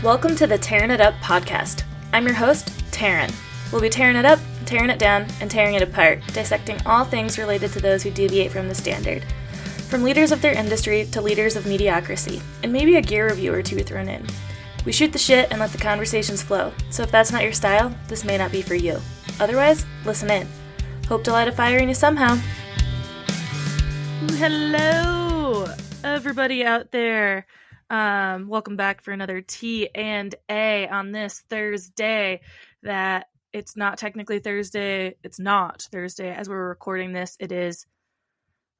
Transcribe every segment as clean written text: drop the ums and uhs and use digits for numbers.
Welcome to the Tearing It Up podcast. I'm your host, Taryn. We'll be tearing it up, tearing it down, and tearing it apart, dissecting all things related to those who deviate from the standard. From leaders of their industry to leaders of mediocrity, and maybe a gear review or two thrown in. We shoot the shit and let the conversations flow, so if that's not your style, this may not be for you. Otherwise, listen in. Hope to light a fire in you somehow. Hello, everybody out there. Welcome back for another T&A on this Thursday that it's not technically Thursday. It's not Thursday as we're recording this. It is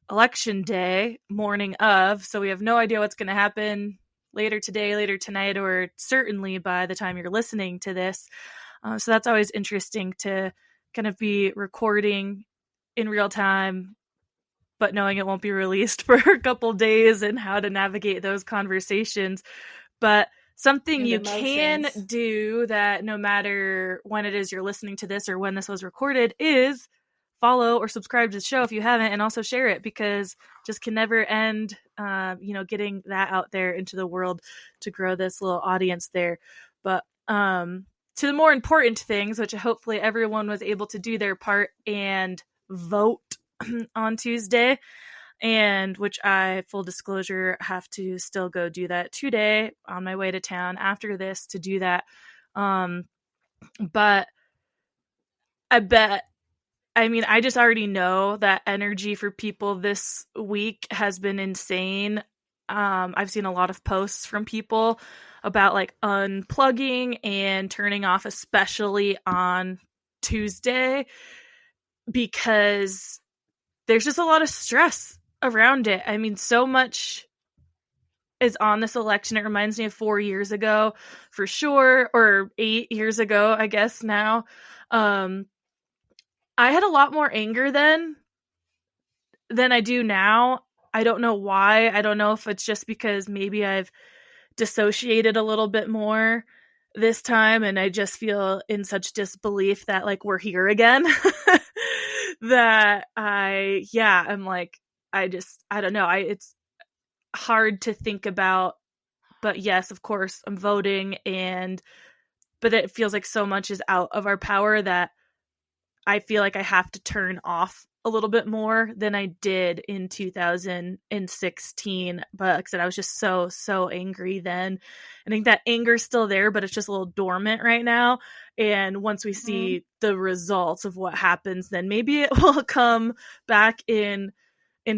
election day, morning of, so we have no idea what's going to happen later today, later tonight, or certainly by the time you're listening to this. So that's always interesting to kind of be recording in real time, but knowing it won't be released for a couple days and how to navigate those conversations. But something you can do that no matter when it is you're listening to this or when this was recorded is follow or subscribe to the show if you haven't, and also share it, because just can never end, getting that out there into the world to grow this little audience there. But to the more important things, which hopefully everyone was able to do their part and vote on Tuesday, and which I, full disclosure, have to still go do that today on my way to town after this to do that. But I just already know that energy for people this week has been insane. I've seen a lot of posts from people about like unplugging and turning off, especially on Tuesday, because there's just a lot of stress around it. I mean, so much is on this election. It reminds me of 4 years ago, for sure, or 8 years ago, I guess now. I had a lot more anger then than I do now. I don't know why. I don't know if it's just because maybe I've dissociated a little bit more this time, and I just feel in such disbelief that like we're here again. That I'm like, I don't know. It's hard to think about, but yes, of course I'm voting, but it feels like so much is out of our power that I feel like I have to turn off a little bit more than I did in 2016. But like I said, I was just so angry then. I think that anger's still there, but it's just a little dormant right now. And once we see the results of what happens, then maybe it will come back in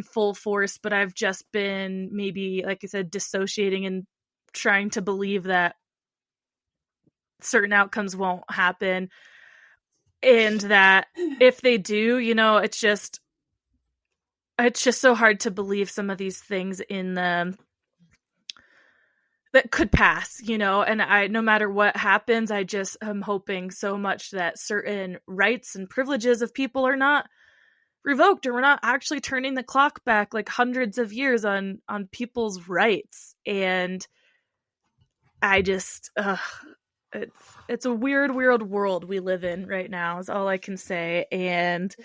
full force. But I've just been maybe, like I said, dissociating and trying to believe that certain outcomes won't happen. And that if they do, it's just so hard to believe some of these things in them that could pass, and no matter what happens, I just am hoping so much that certain rights and privileges of people are not revoked, or we're not actually turning the clock back like hundreds of years on people's rights. And I just, it's a weird world we live in right now is all I can say. And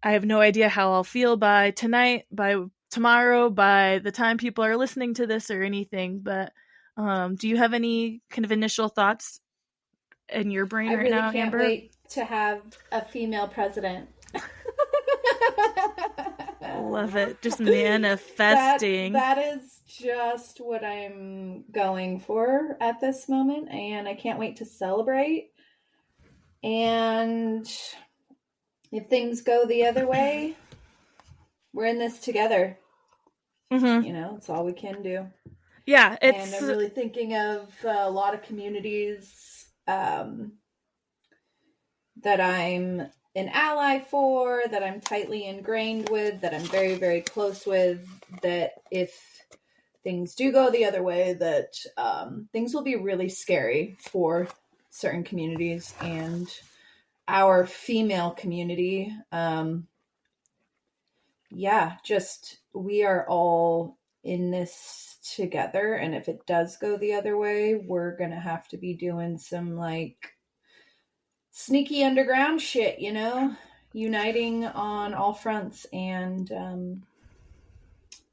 I have no idea how I'll feel by tonight, by tomorrow, by the time people are listening to this or anything. But do you have any kind of initial thoughts in your brain right now, Amber? I really can't wait to have a female president. Love it. Just manifesting. That is just what I'm going for at this moment, and I can't wait to celebrate. And if things go the other way, we're in this together. Mm-hmm. It's all we can do. Yeah, and I'm really thinking of a lot of communities that I'm an ally for, that I'm tightly ingrained with, that I'm very, very close with, that if things do go the other way, that things will be really scary for certain communities and our female community. We are all in this together, and if it does go the other way, we're gonna have to be doing some like sneaky underground shit, uniting on all fronts and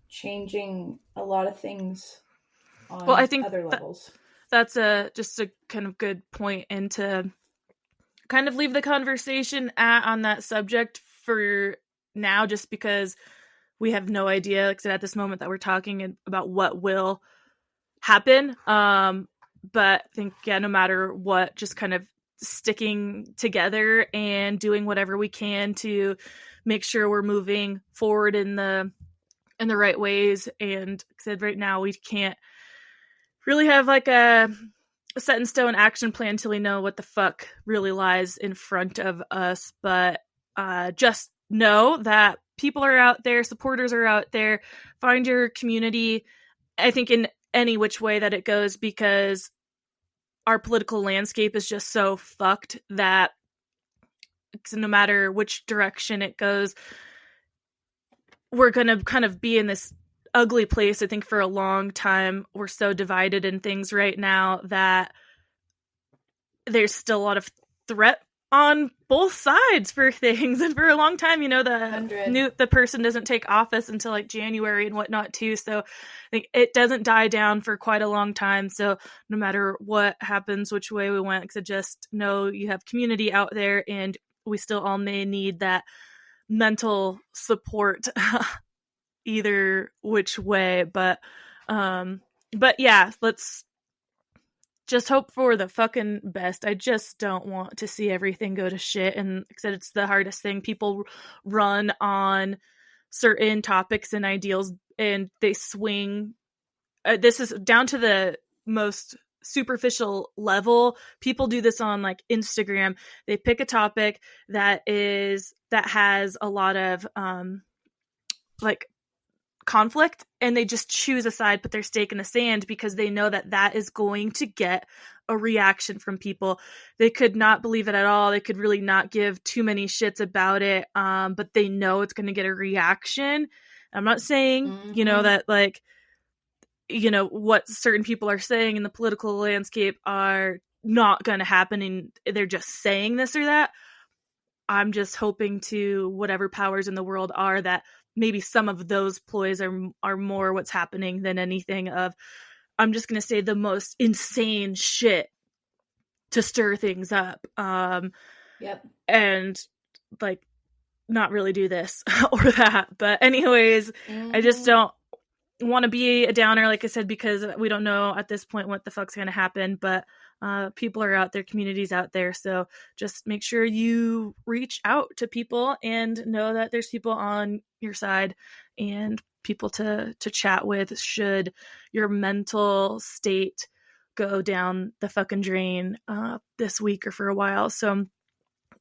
changing a lot of things on other levels. that's just a kind of good point, and to kind of leave the conversation on that subject for now, just because we have no idea, like I said, at this moment that we're talking about what will happen. But I think, yeah, no matter what, just kind of sticking together and doing whatever we can to make sure we're moving forward in the right ways. And like I said, right now we can't really have like a set in stone action plan until we know what the fuck really lies in front of us. But just know that people are out there, supporters are out there. Find your community, I think, in any which way that it goes, because our political landscape is just so fucked that no matter which direction it goes, we're going to kind of be in this ugly place. I think for a long time, we're so divided in things right now that there's still a lot of threat on both sides for things. And for a long time, the person doesn't take office until like January and whatnot too. So I think it doesn't die down for quite a long time. So no matter what happens, which way we went, so just know you have community out there, and we still all may need that mental support either which way. But yeah, let's just hope for the fucking best. I just don't want to see everything go to shit. And like I said, it's the hardest thing. People run on certain topics and ideals, and they swing. This is down to the most superficial level. People do this on like Instagram. They pick a topic that has a lot of like conflict, and they just choose a side, put their stake in the sand, because they know that is going to get a reaction from people. They could not believe it at all. They could really not give too many shits about it, but they know it's going to get a reaction. I'm not saying, that like, what certain people are saying in the political landscape are not going to happen, and they're just saying this or that. I'm just hoping to whatever powers in the world are that maybe some of those ploys are more what's happening than anything of, I'm just going to say the most insane shit to stir things up. Yep. And like not really do this or that. But anyways, I just don't want to be a downer, like I said, because we don't know at this point what the fuck's going to happen. But people are out there, communities out there. So just make sure you reach out to people and know that there's people on your side and people to chat with should your mental state go down the fucking drain this week or for a while. So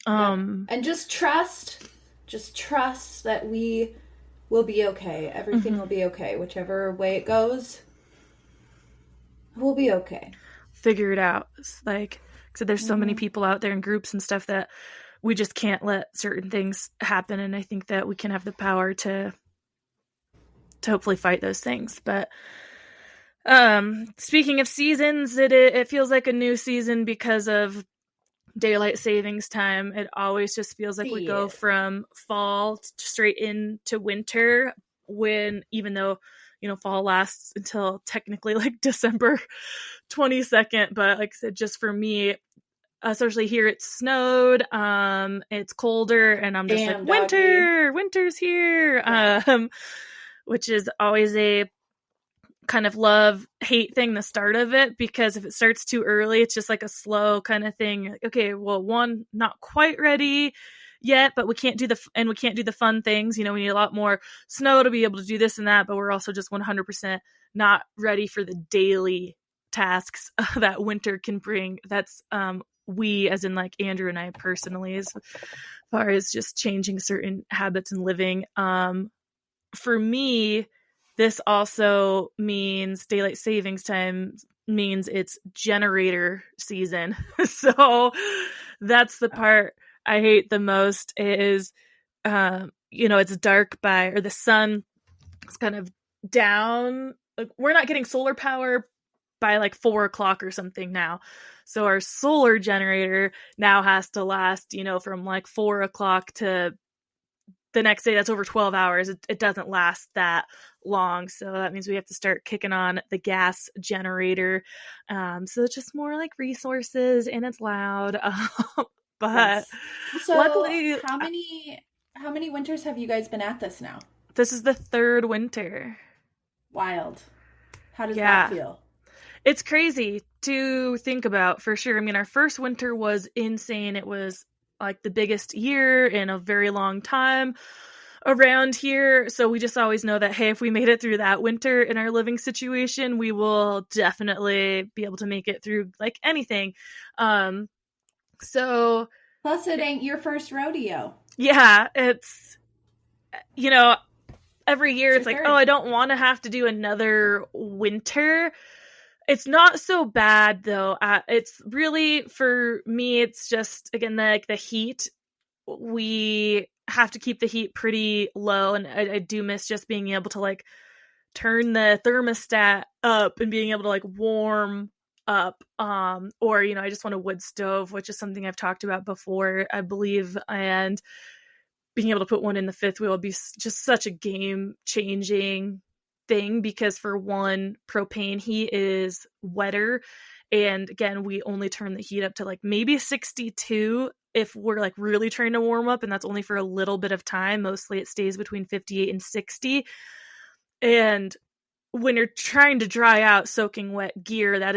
and just trust that we will be okay. Everything will be okay. Whichever way it goes, we'll be okay. Figure it out. Like, so there's so many people out there in groups and stuff that we just can't let certain things happen. And I think that we can have the power to hopefully fight those things. But speaking of seasons, it feels like a new season because of daylight savings time. It always just feels like we go from fall straight into winter, when even though fall lasts until technically like December 22nd. But like I said, just for me, especially here, it snowed, it's colder, and I'm just like, winter's here. Yeah. Which is always a kind of love-hate thing, the start of it, because if it starts too early, it's just like a slow kind of thing. Like, okay, well, one, not quite ready yet, but we can't do the fun things. We need a lot more snow to be able to do this and that, but we're also just 100% not ready for the daily tasks that winter can bring. That's we, as in like Andrew and I personally, as far as just changing certain habits and living. For me, this also means daylight savings time means it's generator season. So that's the part I hate the most is, it's dark or the sun is kind of down. Like, we're not getting solar power by like 4:00 or something now. So our solar generator now has to last, from like 4:00 to the next day. That's over 12 hours. It doesn't last that long, so that means we have to start kicking on the gas generator. So it's just more like resources, and it's loud. But Yes. So luckily, how many winters have you guys been at this now? this is the third winter. Wild. How does that Yeah. feel? It's crazy to think about, for sure. I mean, our first winter was insane. It was like the biggest year in a very long time around here. So we just always know that, hey, if we made it through that winter in our living situation, we will definitely be able to make it through like anything. So Plus, it ain't your first rodeo. yeah, it's, you know, every year It's it's your like, third. oh, I don't want to have to do another winter. It's not so bad though. It's really, for me, it's just, again, like the heat. We have to keep the heat pretty low, and I do miss just being able to like turn the thermostat up and being able to like warm up. Or, I just want a wood stove, which is something I've talked about before, I believe, and being able to put one in the fifth wheel would be just such a game changing thing, because for one, propane heat is wetter, and again, we only turn the heat up to like maybe 62 if we're like really trying to warm up, and that's only for a little bit of time. Mostly it stays between 58 and 60. And when you're trying to dry out soaking wet gear, that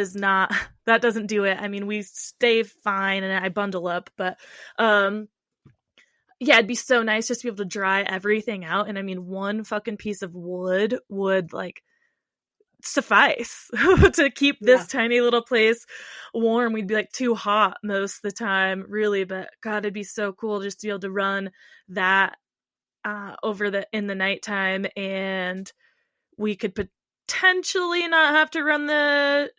doesn't do it. I mean, we stay fine and I bundle up, but yeah, it'd be so nice just to be able to dry everything out. And I mean, one fucking piece of wood would like suffice to keep this tiny little place warm. We'd be like too hot most of the time, really. But God, it'd be so cool just to be able to run that in the nighttime, and we could potentially not have to run the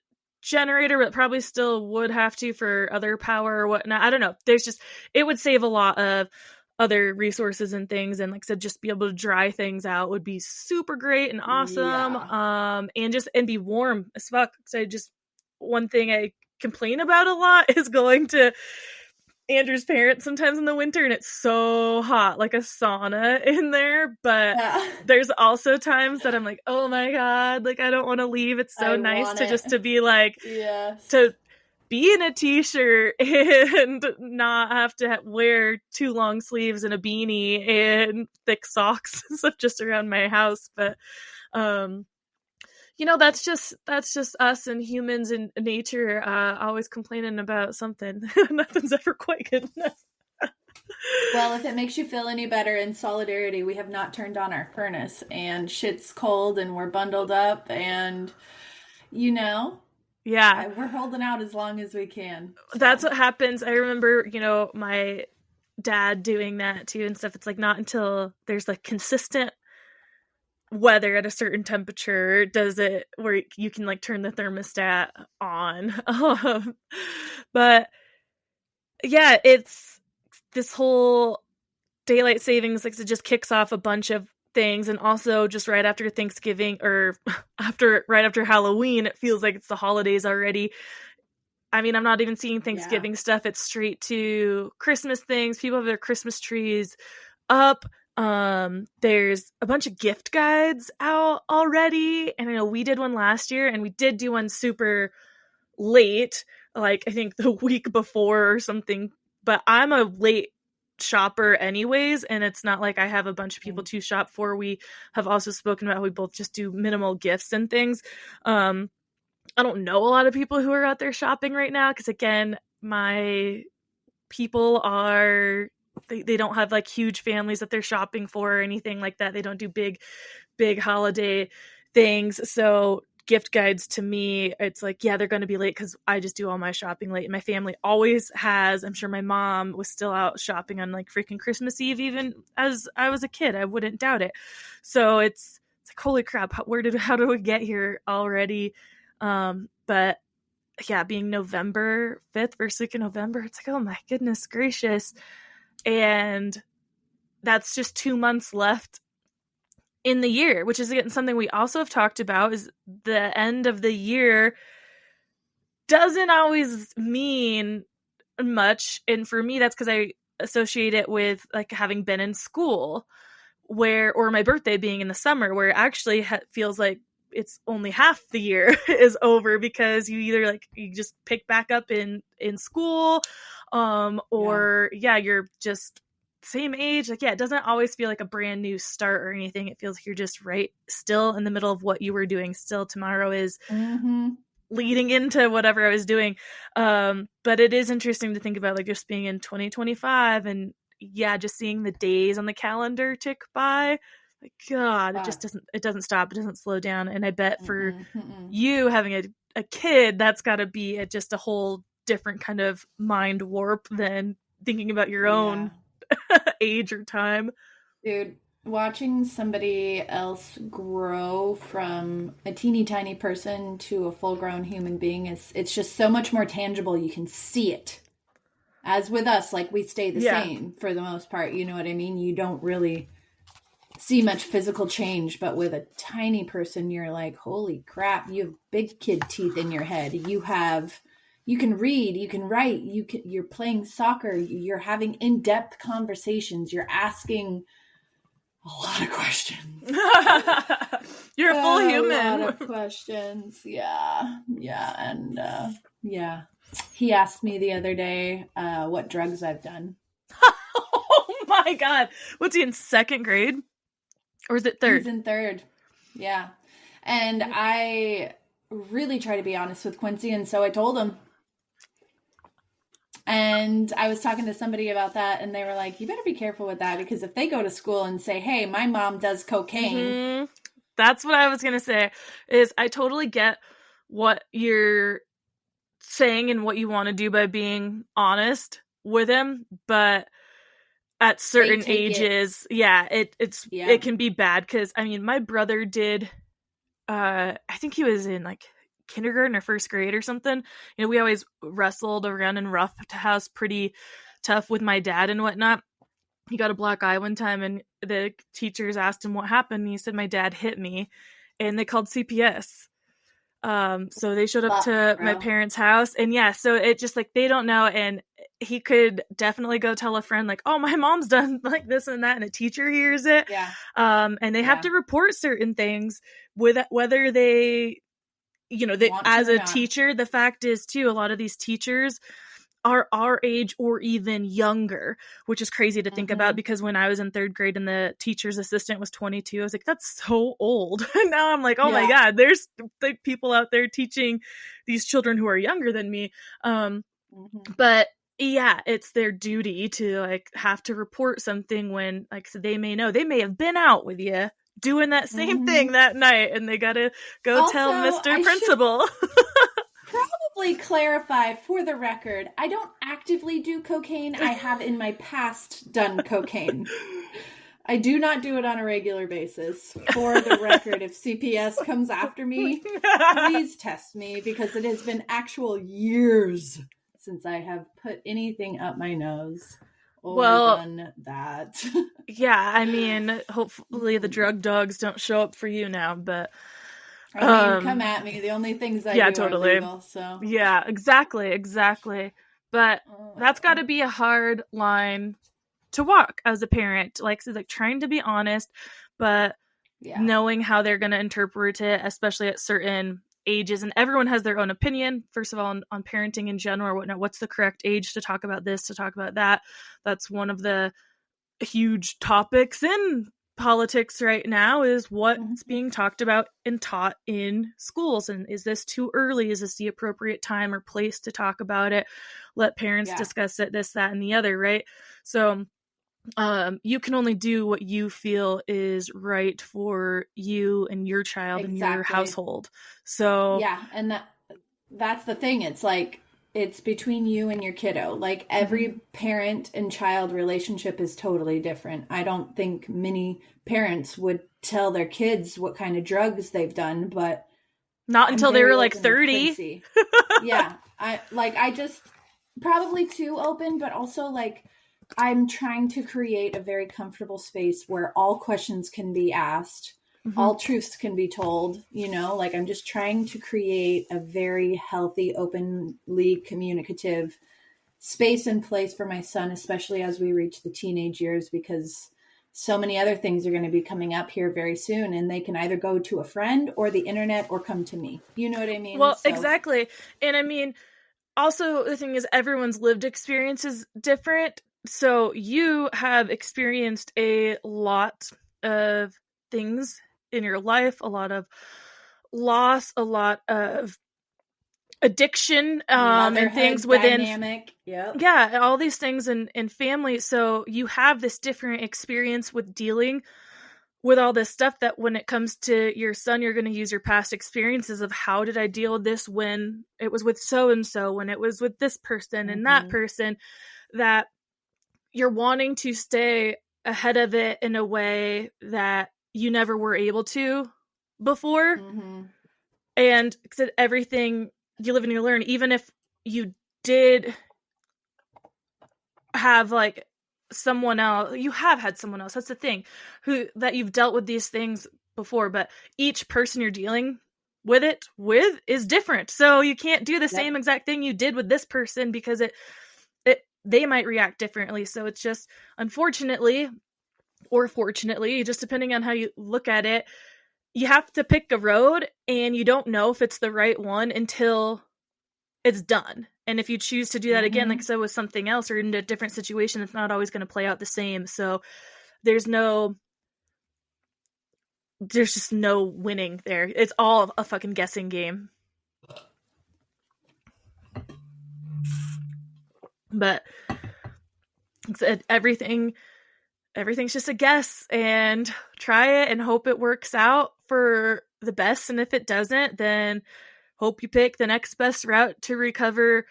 generator, but probably still would have to for other power or whatnot. I don't know. It would save a lot of other resources and things, and like I said, just be able to dry things out would be super great and awesome. Yeah. And be warm as fuck. So one thing I complain about a lot is going to Andrew's parents sometimes in the winter, and it's so hot, like a sauna in there. But there's also times that I'm like, oh my God, like I don't want to leave. It's so nice to be like, to be in a t-shirt and not have to wear too long sleeves and a beanie and thick socks and stuff just around my house. But that's just us and humans in nature, always complaining about something. Nothing's ever quite good enough. Well, if it makes you feel any better, in solidarity, we have not turned on our furnace, and shit's cold, and we're bundled up, and yeah, we're holding out as long as we can. So. That's what happens. I remember, my dad doing that too and stuff. It's like not until there's like consistent weather at a certain temperature does it where you can like turn the thermostat on. But yeah, it's this whole daylight savings, like, it just kicks off a bunch of things. And also just right after Thanksgiving, or right after Halloween, it feels like it's the holidays already. I mean, I'm not even seeing Thanksgiving stuff. It's straight to Christmas things. People have their Christmas trees up. There's a bunch of gift guides out already. And I know we did one last year, and we did do one super late, like I think the week before or something. But I'm a late shopper anyways, and it's not like I have a bunch of people to shop for. We have also spoken about how we both just do minimal gifts and things. I don't know a lot of people who are out there shopping right now, because again, my people they don't have like huge families that they're shopping for or anything like that. They don't do big holiday things. So gift guides, to me, it's like, yeah, they're going to be late because I just do all my shopping late. And my family always has. I'm sure my mom was still out shopping on like freaking Christmas Eve, even as I was a kid. I wouldn't doubt it. So it's like, holy crap, how do we get here already? But yeah, being November 5th, first week in November, it's like, oh my goodness gracious. And that's just 2 months left in the year, which is again something we also have talked about, is the end of the year doesn't always mean much. And for me, that's because I associate it with like having been in school, or my birthday being in the summer, where it actually feels like it's only half the year is over, because you either like you just pick back up in school, or you're just same age. Like, it doesn't always feel like a brand new start or anything. It feels like you're just right still in the middle of what you were doing. Still, tomorrow is leading into whatever I was doing. But it is interesting to think about, like, just being in 2025 and just seeing the days on the calendar tick by. Like, God, it just doesn't stop. It doesn't slow down. And I bet for you having a kid, that's got to be just a whole different kind of mind warp than thinking about your own age or time. Dude, watching somebody else grow from a teeny tiny person to a full grown human being it's just so much more tangible. You can see it. As with us, like, we stay the same for the most part. You know what I mean? You don't really see much physical change, but with a tiny person, you're like, holy crap, you have big kid teeth in your head. You can read, you can write, you're playing soccer, you're having in-depth conversations, you're asking a lot of questions. You're a full human. A lot of questions. Yeah. And he asked me the other day what drugs I've done. Oh my God. What's he in, second grade? Or is it third? He's in third. Yeah. And I really try to be honest with Quincy, and so I told him. And I was talking to somebody about that, and they were like, you better be careful with that, because if they go to school and say, hey, my mom does cocaine. That's what I was going to say, is I totally get what you're saying and what you want to do by being honest with him, but at certain ages, it can be bad. Because, I mean, my brother did, I think he was in, like, kindergarten or first grade or something. You know, we always wrestled around and roughed house pretty tough with my dad and whatnot. He got a black eye one time, and the teachers asked him what happened, and he said, my dad hit me, and they called CPS. So they showed up to my parents' house, and so it just, like, they don't know, and he could definitely go tell a friend, like, oh, my mom's done like this and that, and a teacher hears it. And they have to report certain things, with whether they, you know, as a teacher. The fact is too, a lot of these teachers are our age or even younger, which is crazy to think about, because when I was in third grade and the teacher's assistant was 22, I was like, that's so old. And now I'm like, oh my God, there's like people out there teaching these children who are younger than me. But it's their duty to, like, have to report something when, like, so they may know, they may have been out with you doing that same thing that night, and they gotta go also tell Mr. Principal. Probably clarify for the record, I don't actively do cocaine. I have in my past done cocaine. I do not do it on a regular basis. For the record, if CPS comes after me, please test me, because it has been actual years since I have put anything up my nose or done that. I mean, hopefully the drug dogs don't show up for you now, but I mean, come at me. The only things I do totally. are legal, so. Yeah, exactly. But that's got to be a hard line to walk as a parent. Like, so, like, trying to be honest, but knowing how they're going to interpret it, especially at certain ages. And everyone has their own opinion, first of all, on parenting in general, or whatnot. What's the correct age to talk about this, to talk about that? That's one of the huge topics in politics right now, is what's being talked about and taught in schools, and is this too early? Is this the appropriate time or place to talk about it? Let parents discuss it, this, that, and the other, right? So you can only do what you feel is right for you and your child and your household. So and that's the thing. It's like, it's between you and your kiddo. Like, every parent and child relationship is totally different. I don't think many parents would tell their kids what kind of drugs they've done, but not until they were like 30. I just probably too open, but also, like, I'm trying to create a very comfortable space where all questions can be asked. All truths can be told, you know, like, I'm just trying to create a very healthy, openly communicative space and place for my son, especially as we reach the teenage years, because so many other things are going to be coming up here very soon, and they can either go to a friend or the internet or come to me. You know what I mean? Well, So exactly. And I mean, also the thing is everyone's lived experience is different. So you have experienced a lot of things in your life, a lot of loss, a lot of addiction, and things motherhood within, dynamic. Yep. yeah, all these things in family. So you have this different experience with dealing with all this stuff, that when it comes to your son, you're going to use your past experiences of how did I deal with this when it was with so and so, when it was with this person and that person, that you're wanting to stay ahead of it in a way that you never were able to before. And everything you live and you learn, even if you did have like someone else, you have had someone else, that's the thing, who that you've dealt with these things before, but each person you're dealing with it with is different. So you can't do the same exact thing you did with this person, because it they might react differently. So it's just, unfortunately or fortunately, just depending on how you look at it, you have to pick a road, and you don't know if it's the right one until it's done. And if you choose to do that again, like I said, with something else or in a different situation, it's not always going to play out the same. So there's just no winning there. It's all a fucking guessing game. But everything's just a guess, and try it and hope it works out for the best. And if it doesn't, then hope you pick the next best route to recover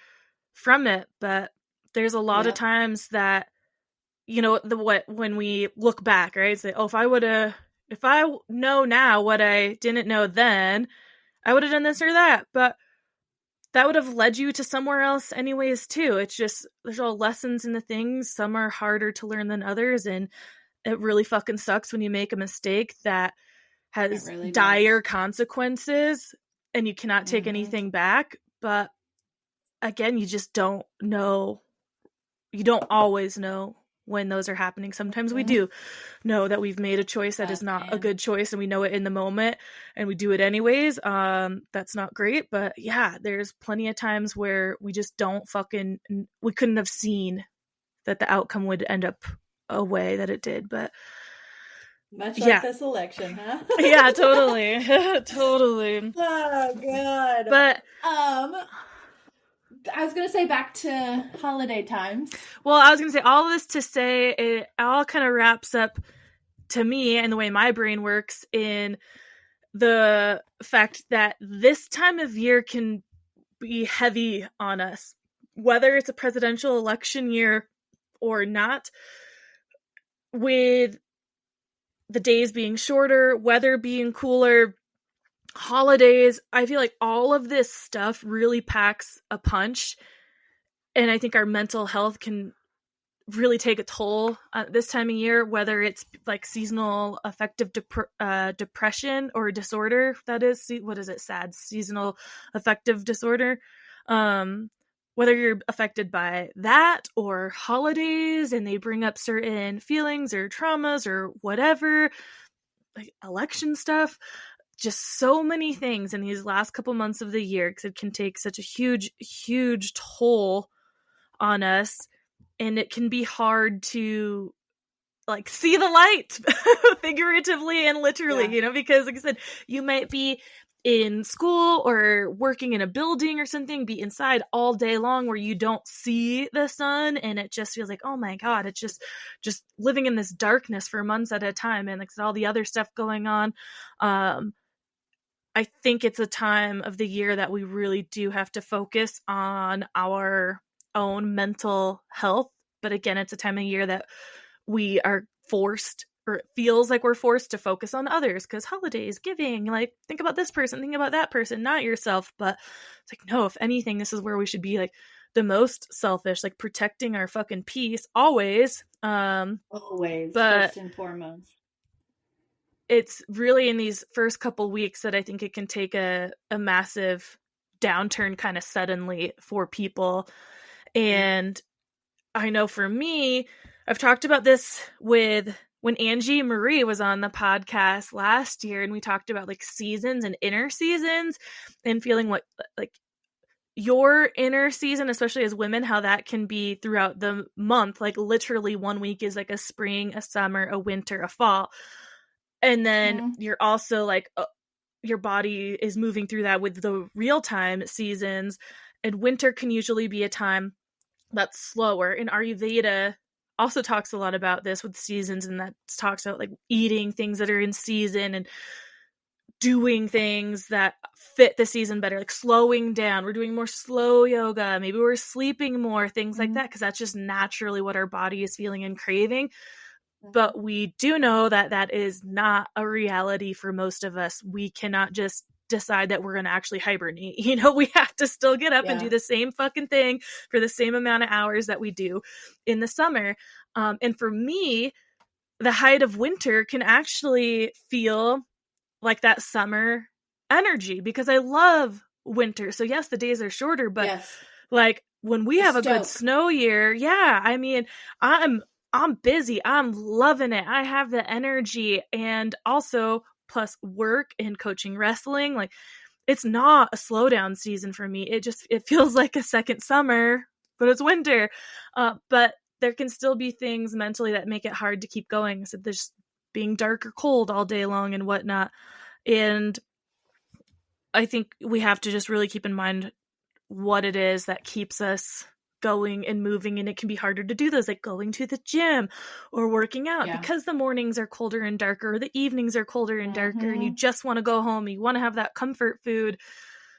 from it. But there's a lot of times that, you know, when we look back, right, say, oh, if I know now what I didn't know then, I would have done this or that. But that would have led you to somewhere else anyways too. It's just, there's all lessons in the things. Some are harder to learn than others, and it really fucking sucks when you make a mistake that has really dire consequences and you cannot take anything back. But again, you just don't know. You don't always know when those are happening. Sometimes we do know that we've made a choice that is not a good choice, and we know it in the moment and we do it anyways. That's not great. But yeah, there's plenty of times where we just we couldn't have seen that the outcome would end up a way that it did. But much like this election, huh? Yeah, totally. Totally. Oh god. But I was gonna say, back to holiday times. Well, I was gonna say all of this to say it all kind of wraps up to me, and the way my brain works, in the fact that this time of year can be heavy on us, whether it's a presidential election year or not, with the days being shorter, weather being cooler, holidays. I feel like all of this stuff really packs a punch, and I think our mental health can really take a toll this time of year, whether it's like seasonal affective depression or disorder. That is, what is it? SAD, seasonal affective disorder. Whether you're affected by that or holidays and they bring up certain feelings or traumas or whatever, like election stuff, just so many things in these last couple months of the year, because it can take such a huge toll on us. And it can be hard to like see the light figuratively and literally, you know, because like I said, you might be in school or working in a building or something, be inside all day long where you don't see the sun, and it just feels like, oh my god, it's just living in this darkness for months at a time, and like all the other stuff going on. I think it's a time of the year that we really do have to focus on our own mental health. But again, it's a time of year that we are forced, or it feels like we're forced to focus on others, because holidays, giving, like, think about this person, think about that person, not yourself. But it's like, no, if anything, this is where we should be like the most selfish, like protecting our fucking peace always. Always, but first and foremost. It's really in these first couple weeks that I think it can take a massive downturn kind of suddenly for people. And I know for me, I've talked about this with when Angie Marie was on the podcast last year and we talked about like seasons and inner seasons and feeling what like your inner season, especially as women, how that can be throughout the month. Like literally 1 week is like a spring, a summer, a winter, a fall. And then you're also like, your body is moving through that with the real time seasons. And winter can usually be a time that's slower. And Ayurveda also talks a lot about this with seasons, and that talks about like eating things that are in season and doing things that fit the season better, like slowing down. We're doing more slow yoga. Maybe we're sleeping more, things like that, because that's just naturally what our body is feeling and craving. But we do know that that is not a reality for most of us. We cannot just decide that we're going to actually hibernate. You know, we have to still get up and do the same fucking thing for the same amount of hours that we do in the summer. And for me, the height of winter can actually feel like that summer energy, because I love winter. So yes, the days are shorter, but like when we have a good snow year, I mean, I'm busy. I'm loving it. I have the energy, and also plus work and coaching wrestling. Like it's not a slowdown season for me. It feels like a second summer, but it's winter. But there can still be things mentally that make it hard to keep going. So there's being dark or cold all day long and whatnot. And I think we have to just really keep in mind what it is that keeps us going and moving, and it can be harder to do those, like going to the gym or working out, because the mornings are colder and darker, or the evenings are colder and darker, and you just want to go home, you want to have that comfort food.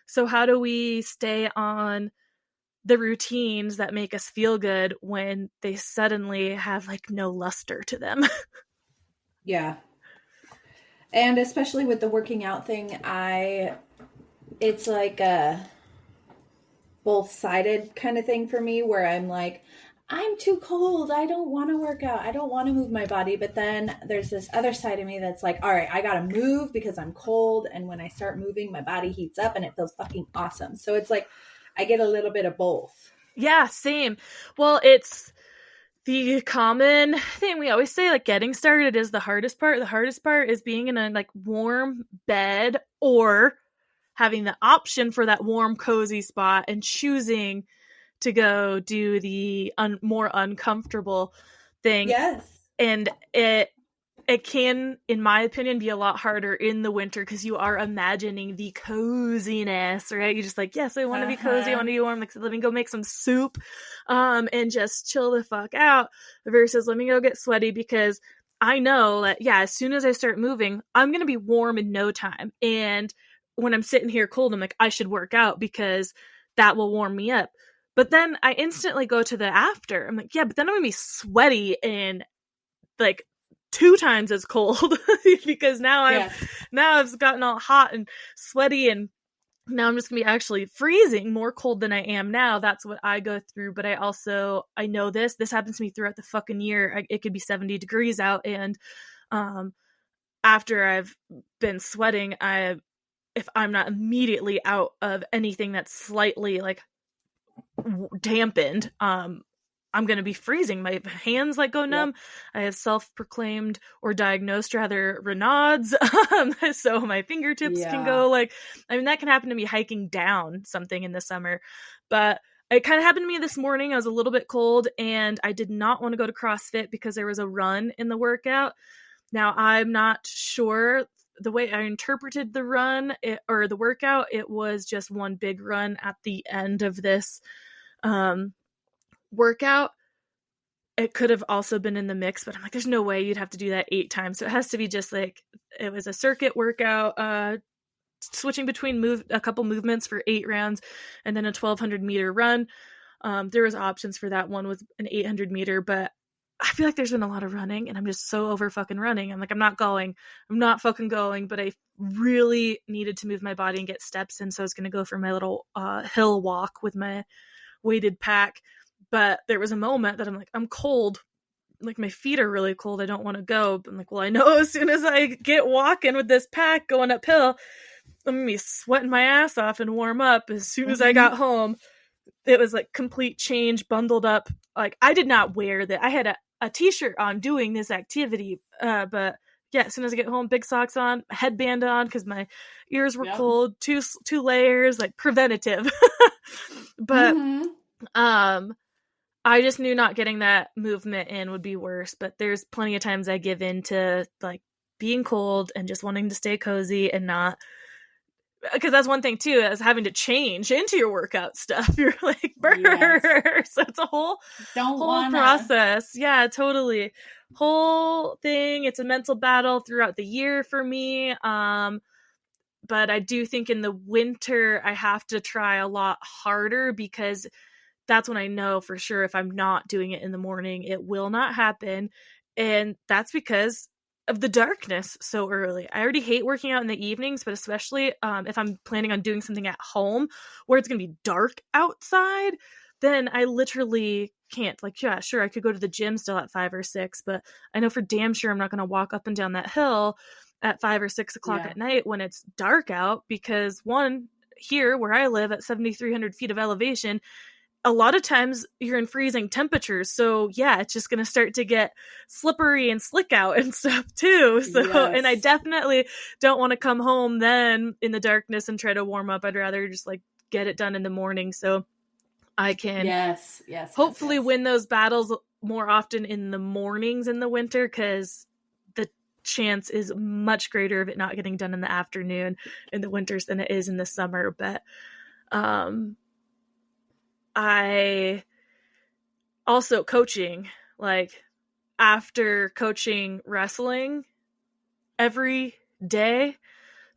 So how do we stay on the routines that make us feel good when they suddenly have like no luster to them? And especially with the working out thing, it's like a both-sided kind of thing for me, where I'm like, I'm too cold, I don't want to work out, I don't want to move my body. But then there's this other side of me that's like, all right, I gotta move because I'm cold, and when I start moving, my body heats up and it feels fucking awesome. So it's like I get a little bit of both. Yeah, same. Well, it's the common thing we always say, like getting started is the hardest part. The hardest part is being in a like warm bed, or having the option for that warm, cozy spot and choosing to go do the more uncomfortable thing. And it can, in my opinion, be a lot harder in the winter, because you are imagining the coziness, right? You're just like, yes, I want to be cozy, I want to be warm, like, let me go make some soup and just chill the fuck out, versus let me go get sweaty, because I know that, as soon as I start moving, I'm going to be warm in no time. And when I'm sitting here cold, I'm like, I should work out because that will warm me up. But then I instantly go to the after. I'm like, but then I'm going to be sweaty and like 2 times as cold because now I've gotten all hot and sweaty, and now I'm just going to be actually freezing, more cold than I am now. That's what I go through. But I know this happens to me throughout the fucking year. It could be 70 degrees out. And after I've been sweating, if I'm not immediately out of anything that's slightly like dampened, I'm going to be freezing. My hands like go numb. I have self-proclaimed or diagnosed rather Raynaud's. So my fingertips can go like, I mean, that can happen to me hiking down something in the summer, but it kind of happened to me this morning. I was a little bit cold and I did not want to go to CrossFit because there was a run in the workout. Now I'm not sure the way I interpreted the run or the workout. It was just one big run at the end of this workout. It could have also been in the mix, but I'm like, there's no way you'd have to do that 8 times. So it has to be just like, it was a circuit workout, switching between a couple movements for 8 rounds, and then a 1,200 meter run. There was options for that. One was an 800 meter, but I feel like there's been a lot of running and I'm just so over fucking running. I'm like, I'm not fucking going, but I really needed to move my body and get steps in. So I was going to go for my little hill walk with my weighted pack. But there was a moment that I'm like, I'm cold. Like my feet are really cold. I don't want to go. But I'm like, well, I know as soon as I get walking with this pack going uphill, I'm going to be sweating my ass off and warm up. As soon as I got home, it was like complete change, bundled up. Like I did not wear that. I had a t-shirt on doing this activity, But yeah, as soon as I get home, big socks on, headband on because my ears were cold, two layers, like preventative. But I just knew not getting that movement in would be worse. But there's plenty of times I give in to like being cold and just wanting to stay cozy and not, because that's one thing too, is having to change into your workout stuff. You're like, burr. Yes. So it's a whole process. Yeah, totally. Whole thing. It's a mental battle throughout the year for me. But I do think in the winter I have to try a lot harder because that's when I know for sure if I'm not doing it in the morning, it will not happen. And that's because of the darkness so early. I already hate working out in the evenings, but especially if I'm planning on doing something at home where it's going to be dark outside, then I literally can't. Like, yeah, sure, I could go to the gym still at 5 or 6, but I know for damn sure I'm not going to walk up and down that hill at 5 or 6 o'clock at night when it's dark out because, one, here where I live at 7,300 feet of elevation, a lot of times you're in freezing temperatures. So yeah, it's just going to start to get slippery and slick out and stuff too. So, and I definitely don't want to come home then in the darkness and try to warm up. I'd rather just like get it done in the morning so I can hopefully win those battles more often in the mornings in the winter, because the chance is much greater of it not getting done in the afternoon in the winters than it is in the summer. But, I also coaching, like after coaching wrestling every day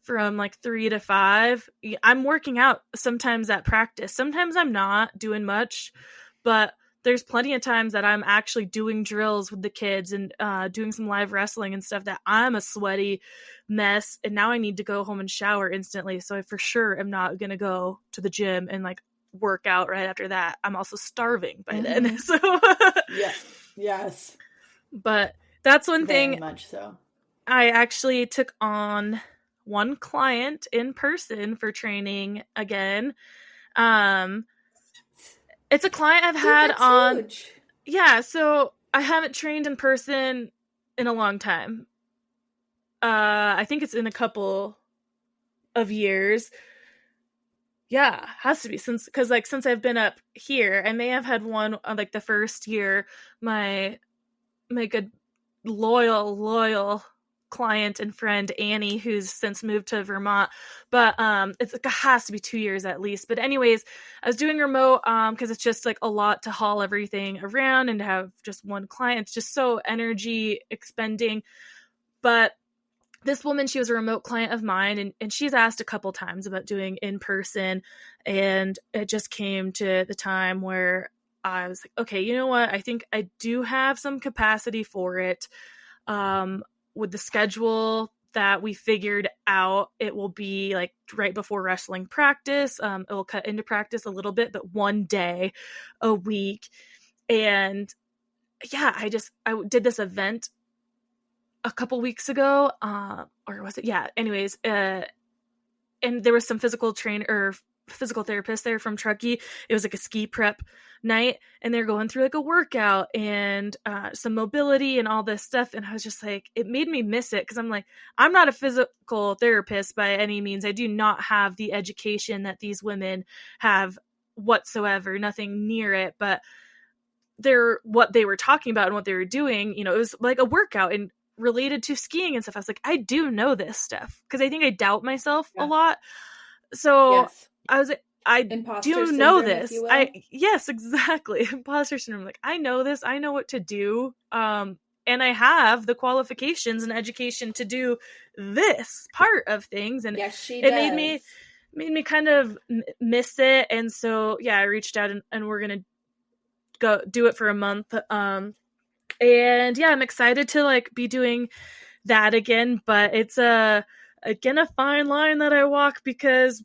from like 3 to 5, I'm working out sometimes at practice. Sometimes I'm not doing much, but there's plenty of times that I'm actually doing drills with the kids and doing some live wrestling and stuff that I'm a sweaty mess. And now I need to go home and shower instantly. So I for sure am not going to go to the gym and like work out right after that. I'm also starving by then. So yes. But that's one thing. Very much so. I actually took on one client in person for training again. It's a client I've had on. Huge. Yeah, so I haven't trained in person in a long time. I think it's in a couple of years. Yeah, has to be since I've been up here. I may have had one like the first year. My good loyal client and friend Annie, who's since moved to Vermont, but it has to be 2 years at least. But anyways, I was doing remote because it's just like a lot to haul everything around and to have just one client. It's just so energy expending. But this woman, she was a remote client of mine, and she's asked a couple times about doing in person, and it just came to the time where I was like, okay, you know what? I think I do have some capacity for it. With the schedule that we figured out, it will be like right before wrestling practice. It will cut into practice a little bit, but one day a week. And yeah, I did this event a couple weeks ago, or was it? Yeah. Anyways, and there was some physical therapist there from Truckee. It was like a ski prep night, and they're going through like a workout and some mobility and all this stuff. And I was just like, it made me miss it because I'm like, I'm not a physical therapist by any means. I do not have the education that these women have whatsoever, nothing near it. But what they were talking about and what they were doing, it was like a workout and related to skiing and stuff. I was like, I do know this stuff, because I think I doubt myself a lot. So I was like, I do know this. Yes, exactly. Imposter syndrome. Like, I know this. I know what to do. And I have the qualifications and education to do this part of things. And it made me kind of miss it. And so, yeah, I reached out and we're going to go do it for a month. And yeah, I'm excited to like be doing that again, but it's again a fine line that I walk, because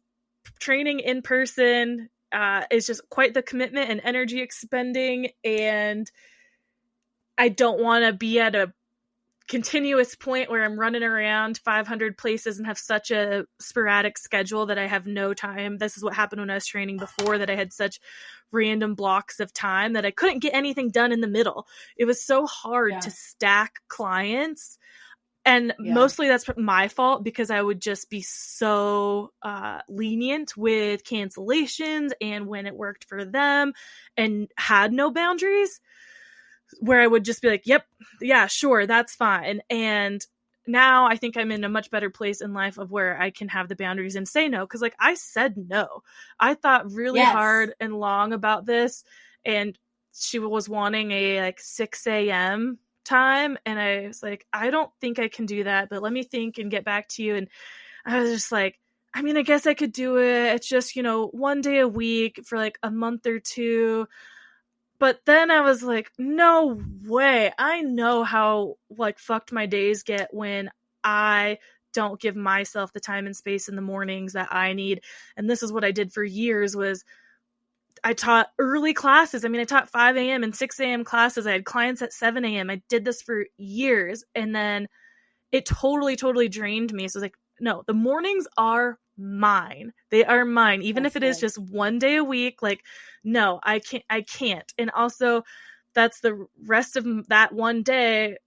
training in person is just quite the commitment and energy expending, and I don't want to be at a continuous point where I'm running around 500 places and have such a sporadic schedule that I have no time. This is what happened when I was training before, that I had such random blocks of time that I couldn't get anything done in the middle. It was so hard to stack clients. And mostly that's my fault, because I would just be so lenient with cancellations and when it worked for them, and had no boundaries, where I would just be like, yep, yeah, sure, that's fine. And now I think I'm in a much better place in life of where I can have the boundaries and say no. Because like I said no. I thought really hard and long about this, and she was wanting a like 6 a.m. time, and I was like, I don't think I can do that, but let me think and get back to you. And I was just like, I mean, I guess I could do it. It's just, 1 day a week for like a month or two. But then I was like, no way. I know how like fucked my days get when I don't give myself the time and space in the mornings that I need. And this is what I did for years, was I taught early classes. I mean, I taught 5 a.m. and 6 a.m. classes. I had clients at 7 a.m. I did this for years. And then it totally, totally drained me. So I was like, no, the mornings are mine. They are mine. Even if it is just 1 day a week, like, no, I can't. And also that's the rest of that one day,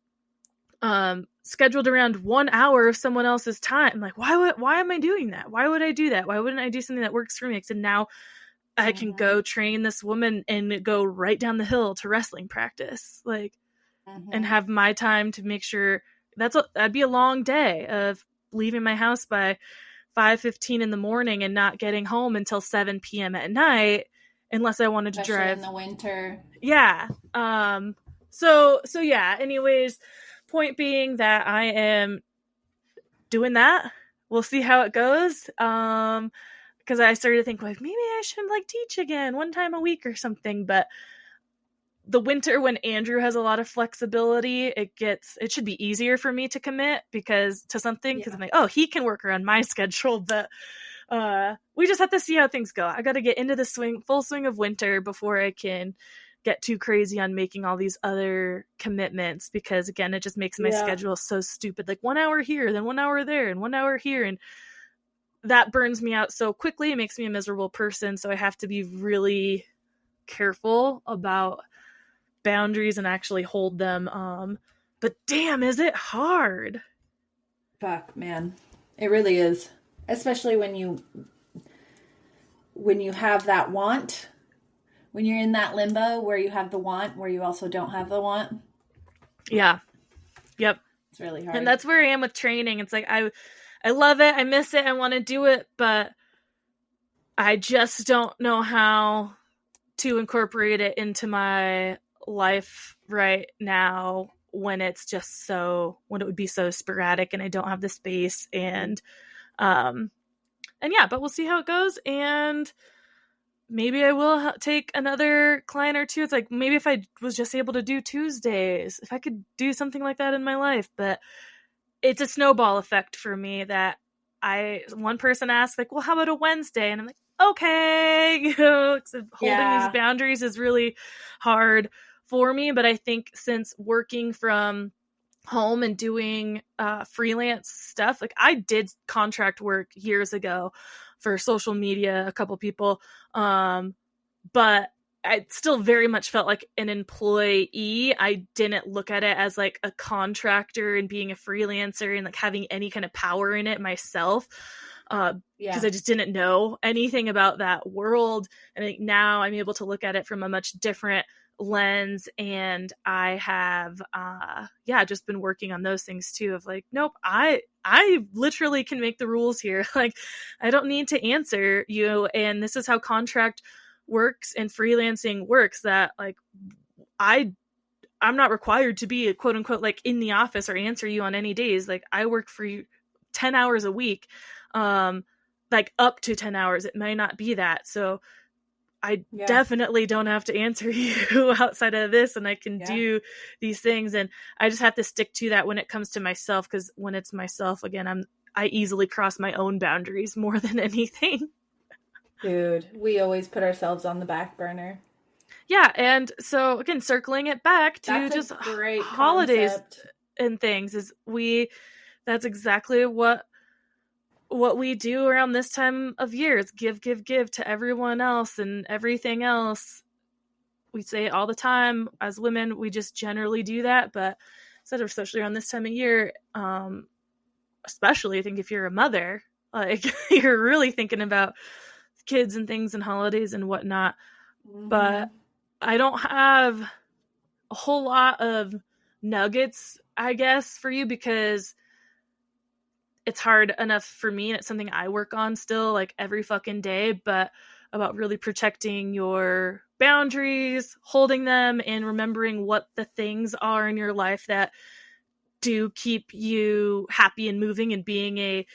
scheduled around 1 hour of someone else's time. I'm like, why am I doing that? Why would I do that? Why wouldn't I do something that works for me? And now I can go train this woman and go right down the hill to wrestling practice, like, and have my time to make sure that'd be a long day of leaving my house by 5:15 in the morning and not getting home until 7 p.m. at night, unless I wanted to drive in the winter. Yeah. So yeah, anyways, point being that I am doing that. We'll see how it goes. Because I started to think like, maybe I should like teach again 1 time a week or something. But the winter, when Andrew has a lot of flexibility, it should be easier for me to commit to something, because I'm like, oh, he can work around my schedule. But we just have to see how things go. I got to get into the full swing of winter before I can get too crazy on making all these other commitments, because again, it just makes my schedule so stupid. Like 1 hour here, then 1 hour there, and 1 hour here, and that burns me out so quickly. It makes me a miserable person. So I have to be really careful about boundaries and actually hold them. But damn, is it hard? Fuck, man. It really is. Especially when you have that want, when you're in that limbo where you have the want, where you also don't have the want. Yeah. Yep. It's really hard. And that's where I am with training. It's like, I love it. I miss it. I want to do it, but I just don't know how to incorporate it into my life right now, when it's just when it would be so sporadic and I don't have the space, and yeah, but we'll see how it goes. And maybe I will take another client or two. It's like, maybe if I was just able to do Tuesdays, if I could do something like that in my life. But it's a snowball effect for me that one person asked like, well, how about a Wednesday? And I'm like, okay, holding these boundaries is really hard for me. But I think since working from home and doing freelance stuff, like I did contract work years ago for social media, a couple people, but I still very much felt like an employee. I didn't look at it as like a contractor and being a freelancer and like having any kind of power in it myself, because I just didn't know anything about that world. And I think now I'm able to look at it from a much different lens, and I have just been working on those things too, of like, nope, I literally can make the rules here. Like, I don't need to answer you, and this is how contract works and freelancing works, that like I'm not required to be quote unquote like in the office or answer you on any days. Like, I work for you 10 hours a week, like up to 10 hours. It may not be that. So I definitely don't have to answer you outside of this, and I can do these things. And I just have to stick to that when it comes to myself, because when it's myself, again, I easily cross my own boundaries more than anything. Dude, we always put ourselves on the back burner. Yeah, and so again, circling it back to just great holidays. concept. and things is that's exactly what we do around this time of year. It's give to everyone else and everything else. We say it all the time as women. We just generally do that, but especially around this time of year, especially I think if you're a mother, like you're really thinking about kids and things and holidays and whatnot. Mm-hmm. But I don't have a whole lot of nuggets, I guess, for you, because it's hard enough for me, and it's something I work on still, like every fucking day, but about really protecting your boundaries, holding them, and remembering what the things are in your life that do keep you happy and moving and being a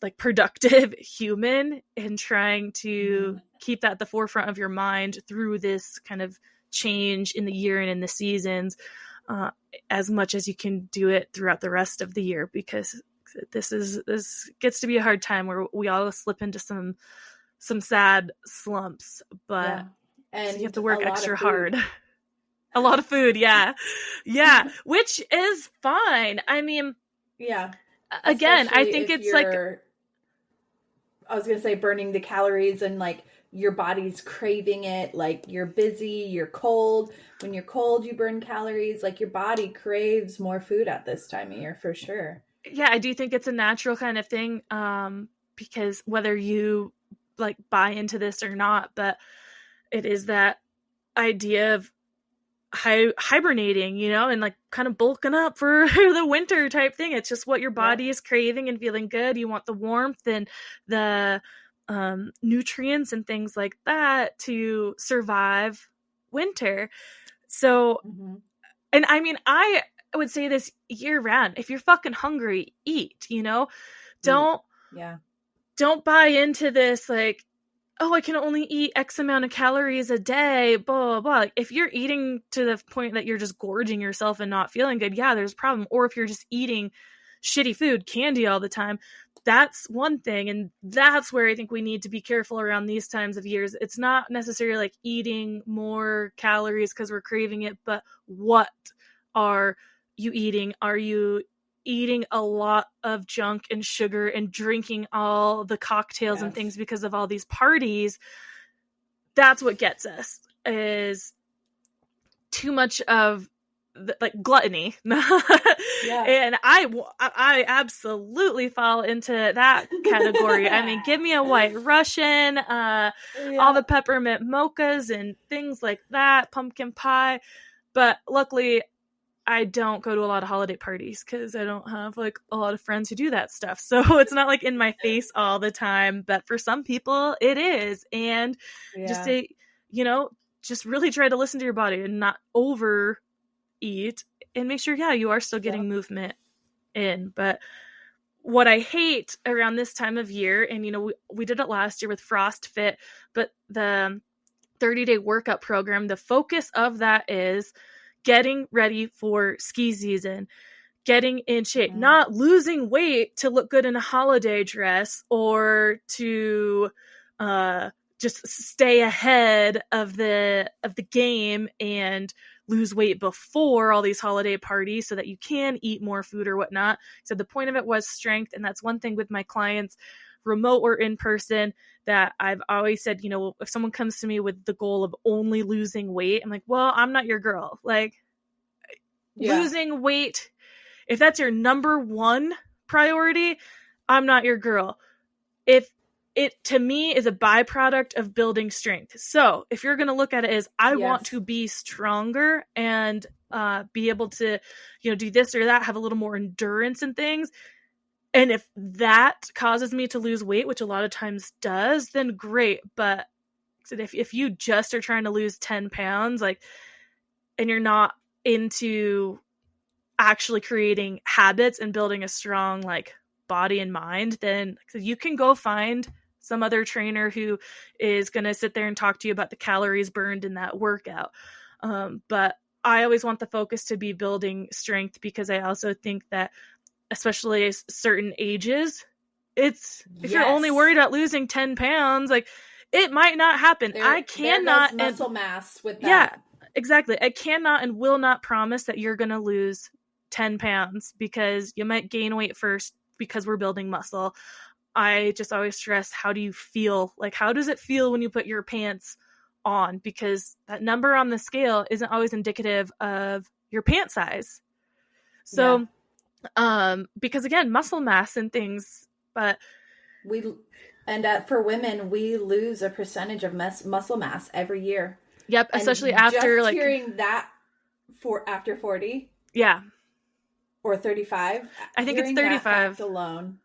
like productive human, and trying to keep that at the forefront of your mind through this kind of change in the year and in the seasons, as much as you can do it throughout the rest of the year, because this gets to be a hard time where we all slip into some sad slumps, but and so you have to work extra hard. A lot of food, yeah, which is fine. I mean, again, I think it's like, I was gonna say, burning the calories and like your body's craving it. Like you're busy, you're cold. When you're cold, you burn calories. Like your body craves more food at this time of year for sure. Yeah, I do think it's a natural kind of thing, because whether you like buy into this or not, but it is that idea of hibernating, you know, and like kind of bulking up for the winter type thing. It's just what your body is craving and feeling good. You want the warmth and the nutrients and things like that to survive winter. So, and I mean, I would say this year round: if you're fucking hungry, eat, you know, don't buy into this like, oh, I can only eat X amount of calories a day, blah, blah, blah. Like, if you're eating to the point that you're just gorging yourself and not feeling good, yeah, there's a problem. Or if you're just eating shitty food, candy all the time, that's one thing. And that's where I think we need to be careful around these times of years. It's not necessarily like eating more calories because we're craving it, but what are you eating? Are you eating a lot of junk and sugar and drinking all the cocktails and things because of all these parties? That's what gets us, is too much of like gluttony. And I absolutely fall into that category. I mean, give me a White Russian, all the peppermint mochas and things like that, pumpkin pie. But luckily I don't go to a lot of holiday parties because I don't have like a lot of friends who do that stuff. So it's not like in my face all the time, but for some people it is. And just say, you know, just really try to listen to your body and not overeat, and make sure, you are still getting movement in. But what I hate around this time of year, and you know, we did it last year with Frost Fit, but the 30-day workout program, the focus of that is getting ready for ski season, getting in shape, not losing weight to look good in a holiday dress or to just stay ahead of the game and lose weight before all these holiday parties so that you can eat more food or whatnot. So the point of it was strength. And that's one thing with my clients, remote or in person, that I've always said, you know, if someone comes to me with the goal of only losing weight, I'm like, well, I'm not your girl. Like, losing weight, if that's your number one priority, I'm not your girl. If it, to me, is a byproduct of building strength. So if you're going to look at it as, I want to be stronger and be able to, you know, do this or that, have a little more endurance and things, and if that causes me to lose weight, which a lot of times does, then great. But if you just are trying to lose 10 pounds, like, and you're not into actually creating habits and building a strong like body and mind, then you can go find some other trainer who is going to sit there and talk to you about the calories burned in that workout. But I always want the focus to be building strength, because I also think that especially at certain ages, it's if you're only worried about losing 10 pounds, like, it might not happen. I cannot muscle mass with that. Yeah, exactly. I cannot and will not promise that you're going to lose 10 pounds because you might gain weight first because we're building muscle. I just always stress, how do you feel? Like, how does it feel when you put your pants on? Because that number on the scale isn't always indicative of your pant size. So, because again, muscle mass and things, but for women, we lose a percentage of muscle mass every year. Yep, especially after just hearing that after 40. Yeah. Or 35. I think it's 35. That fact alone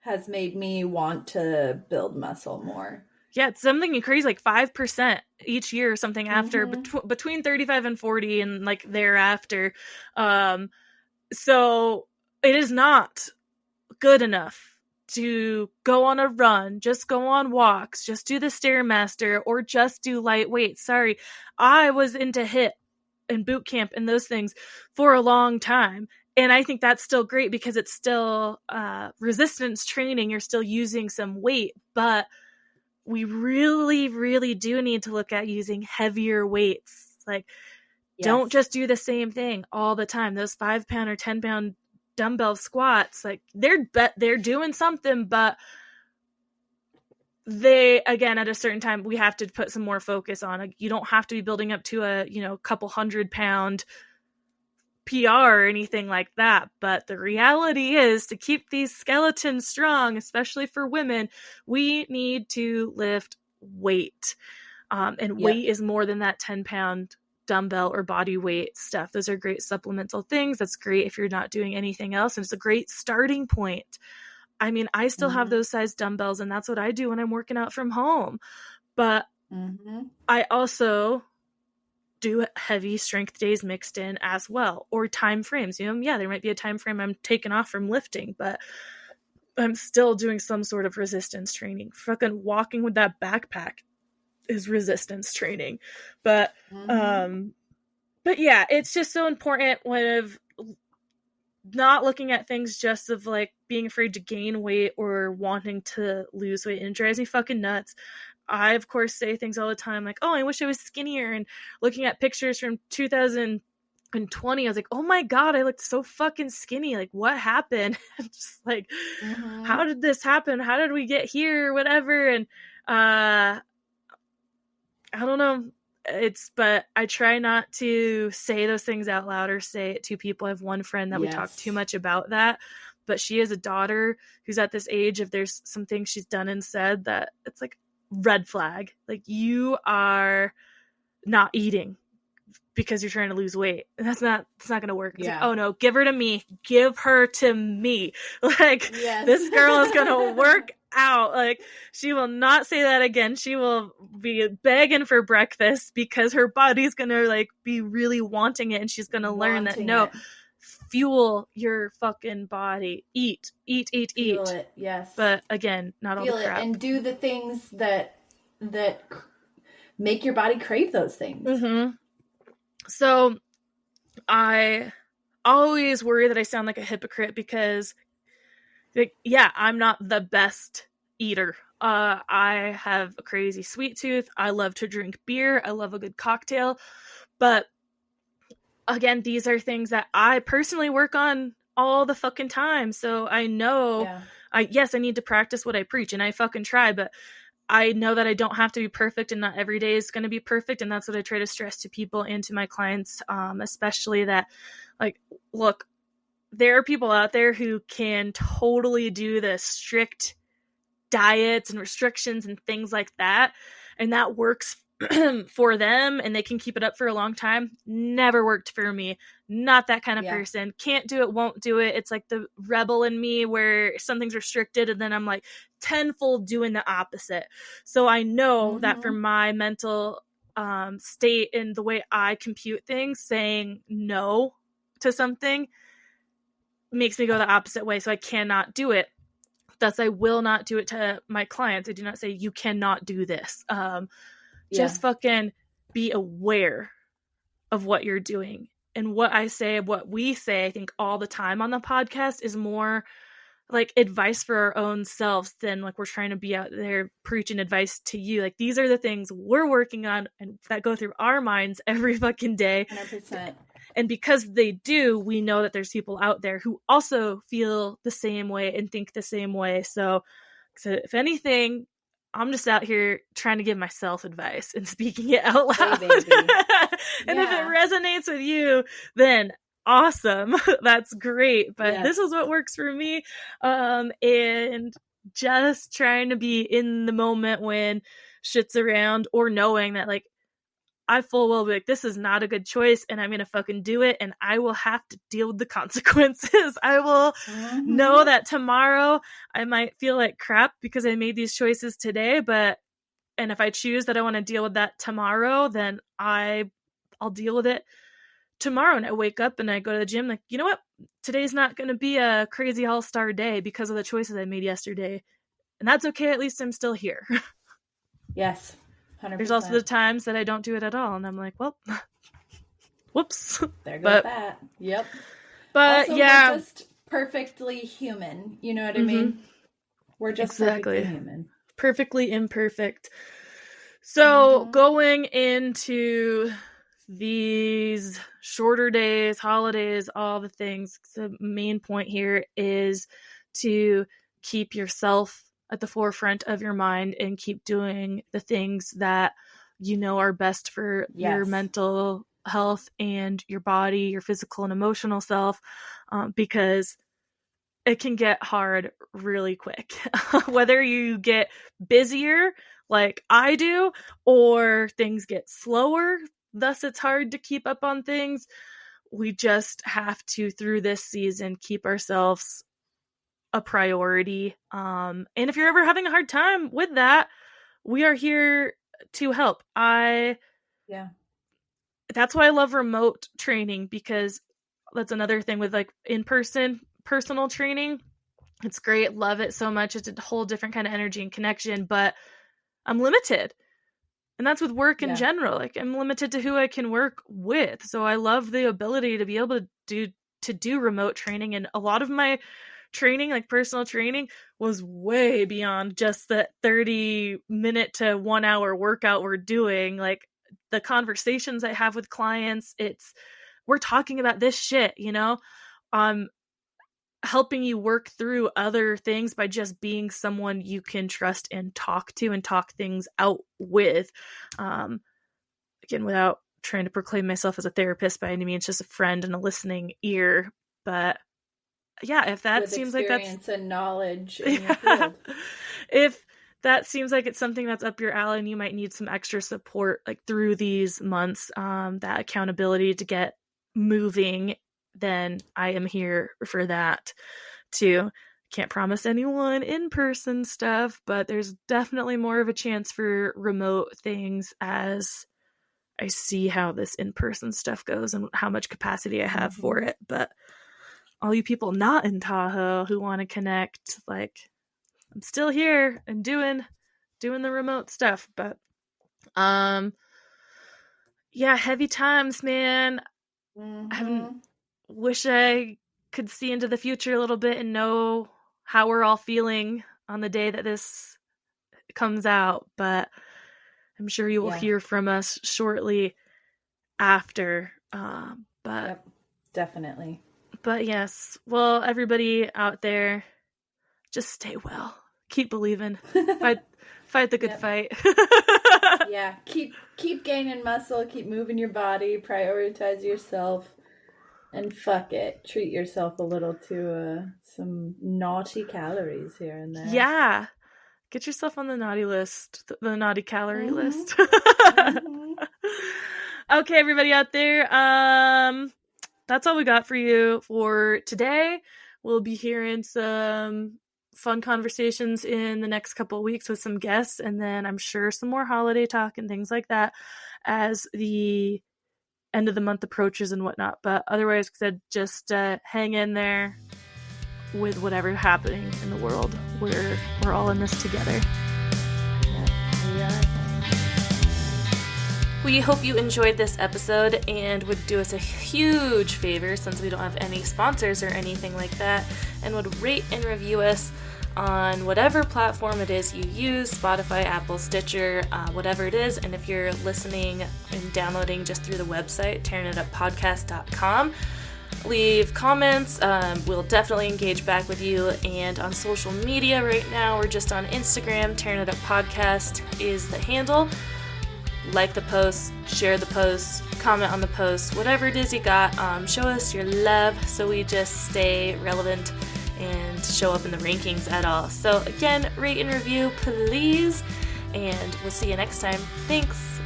has made me want to build muscle more. Yeah, it's something crazy, like 5% each year or something after between 35 and 40 and like thereafter. So it is not good enough to go on a run, just go on walks, just do the Stairmaster, or just do light weights. Sorry, I was into HIIT and boot camp and those things for a long time. And I think that's still great because it's still resistance training. You're still using some weight, but we really, really do need to look at using heavier weights. Like, don't just do the same thing all the time. Those 5 pound or 10 pound dumbbell squats, like they're doing something, but they, again, at a certain time, we have to put some more focus on. Like, you don't have to be building up to a, couple 100-pound PR or anything like that. But the reality is, to keep these skeletons strong, especially for women, we need to lift weight. And weight is more than that 10-pound dumbbell or body weight stuff. Those are great supplemental things. That's great if you're not doing anything else. And it's a great starting point. I mean, I still have those size dumbbells, and that's what I do when I'm working out from home. But I also do heavy strength days mixed in as well, or time frames. There might be a time frame I'm taking off from lifting, but I'm still doing some sort of resistance training. Fucking walking with that backpack is resistance training. But yeah, it's just so important when not looking at things just of like being afraid to gain weight or wanting to lose weight. And it drives me fucking nuts. I, of course, say things all the time like, oh, I wish I was skinnier. And looking at pictures from 2020, I was like, oh my God, I looked so fucking skinny. Like, what happened? Just like, how did this happen? How did we get here? Whatever. And I don't know. But I try not to say those things out loud or say it to people. I have one friend that we talk too much about that, but she has a daughter who's at this age, if there's some things she's done and said that it's like red flag. Like, you are not eating because you're trying to lose weight. And it's not going to work. It's like, oh no, give her to me. Give her to me. Like, this girl is going to work out. Like, she will not say that again. She will be begging for breakfast because her body's going to like be really wanting it. And she's going to learn that, no, fuel your fucking body. Eat. Feel it, yes. But again, not all the crap. Feel it and do the things that make your body crave those things. So I always worry that I sound like a hypocrite because, like, I'm not the best eater. I have a crazy sweet tooth. I love to drink beer. I love a good cocktail. But again, these are things that I personally work on all the fucking time. So I know, I need to practice what I preach, and I fucking try, but I know that I don't have to be perfect, and not every day is going to be perfect. And that's what I try to stress to people and to my clients, especially that, like, look, there are people out there who can totally do the strict diets and restrictions and things like that, and that works for them, and they can keep it up for a long time. Never worked for me. Not that kind of person. Can't do it, won't do it. It's like the rebel in me where something's restricted and then I'm like tenfold doing the opposite. So I know that for my mental state and the way I compute things, saying no to something makes me go the opposite way. So I cannot do it. Thus, I will not do it to my clients. I do not say you cannot do this. Just fucking be aware of what you're doing. And what I say, what we say, I think all the time on the podcast is more like advice for our own selves than like we're trying to be out there preaching advice to you. Like, these are the things we're working on and that go through our minds every fucking day. 100%. And because they do, we know that there's people out there who also feel the same way and think the same way. So if anything, I'm just out here trying to give myself advice and speaking it out loud. Hey, baby. And if it resonates with you, then awesome. That's great. But this is what works for me. And just trying to be in the moment when shit's around, or knowing that like I full well be like, this is not a good choice and I'm gonna fucking do it, and I will have to deal with the consequences. I will know that tomorrow I might feel like crap because I made these choices today, and if I choose that I want to deal with that tomorrow, then I'll deal with it tomorrow. And I wake up and I go to the gym like, you know what? Today's not going to be a crazy all-star day because of the choices I made yesterday. And that's okay. At least I'm still here. Yes. 100%. There's also the times that I don't do it at all. And I'm like, well, whoops. There goes that. Yep. But also, yeah. We're just perfectly human. You know what I mean? We're just perfectly human. Perfectly imperfect. So going into these shorter days, holidays, all the things, the main point here is to keep yourself at the forefront of your mind and keep doing the things that you know are best for your mental health and your body, your physical and emotional self, because it can get hard really quick. Whether you get busier like I do, or things get slower, thus it's hard to keep up on things. We just have to, through this season, keep ourselves a priority. And if you're ever having a hard time with that, we are here to help. That's why I love remote training, because that's another thing with like in-person personal training. It's great. Love it so much. It's a whole different kind of energy and connection, but I'm limited. And that's with work in general. Like I'm limited to who I can work with. So I love the ability to be able to do remote training. And a lot of my training, like personal training, was way beyond just the 30-minute to 1 hour workout we're doing. Like the conversations I have with clients, we're talking about this shit, you know? Helping you work through other things by just being someone you can trust and talk to and talk things out with. Again, without trying to proclaim myself as a therapist by any means, just a friend and a listening ear. But yeah, if that seems like that's experience and knowledge in your field. If that seems like it's something that's up your alley and you might need some extra support like through these months, that accountability to get moving, then I am here for that too. Can't promise anyone in-person stuff, but there's definitely more of a chance for remote things as I see how this in-person stuff goes and how much capacity I have for it. But all you people not in Tahoe who want to connect, like I'm still here and doing the remote stuff. But yeah, heavy times, man. Wish I could see into the future a little bit and know how we're all feeling on the day that this comes out, but I'm sure you will hear from us shortly after. Definitely. But yes, well, everybody out there, just stay well. Keep believing. Fight the good fight. Yeah, keep gaining muscle, keep moving your body, prioritize yourself. And fuck it, treat yourself a little to some naughty calories here and there. Yeah, get yourself on the naughty list, the naughty calorie list. Okay, everybody out there, that's all we got for you for today. We'll be hearing some fun conversations in the next couple of weeks with some guests, and then I'm sure some more holiday talk and things like that as the end of the month approaches and whatnot. But otherwise, just hang in there with whatever's happening in the world. We're all in this together. Yeah, we are. We hope you enjoyed this episode and would do us a huge favor, since we don't have any sponsors or anything like that, and would rate and review us on whatever platform it is you use, Spotify, Apple, Stitcher, whatever it is. And if you're listening and downloading just through the website, tearingituppodcast.com, leave comments. We'll definitely engage back with you. And on social media right now, we're just on Instagram. Tearing It Up Podcast is the handle. Like the post, share the post, comment on the post, whatever it is you got. Show us your love so we just stay relevant and show up in the rankings at all. So again, rate and review, please. And we'll see you next time. Thanks.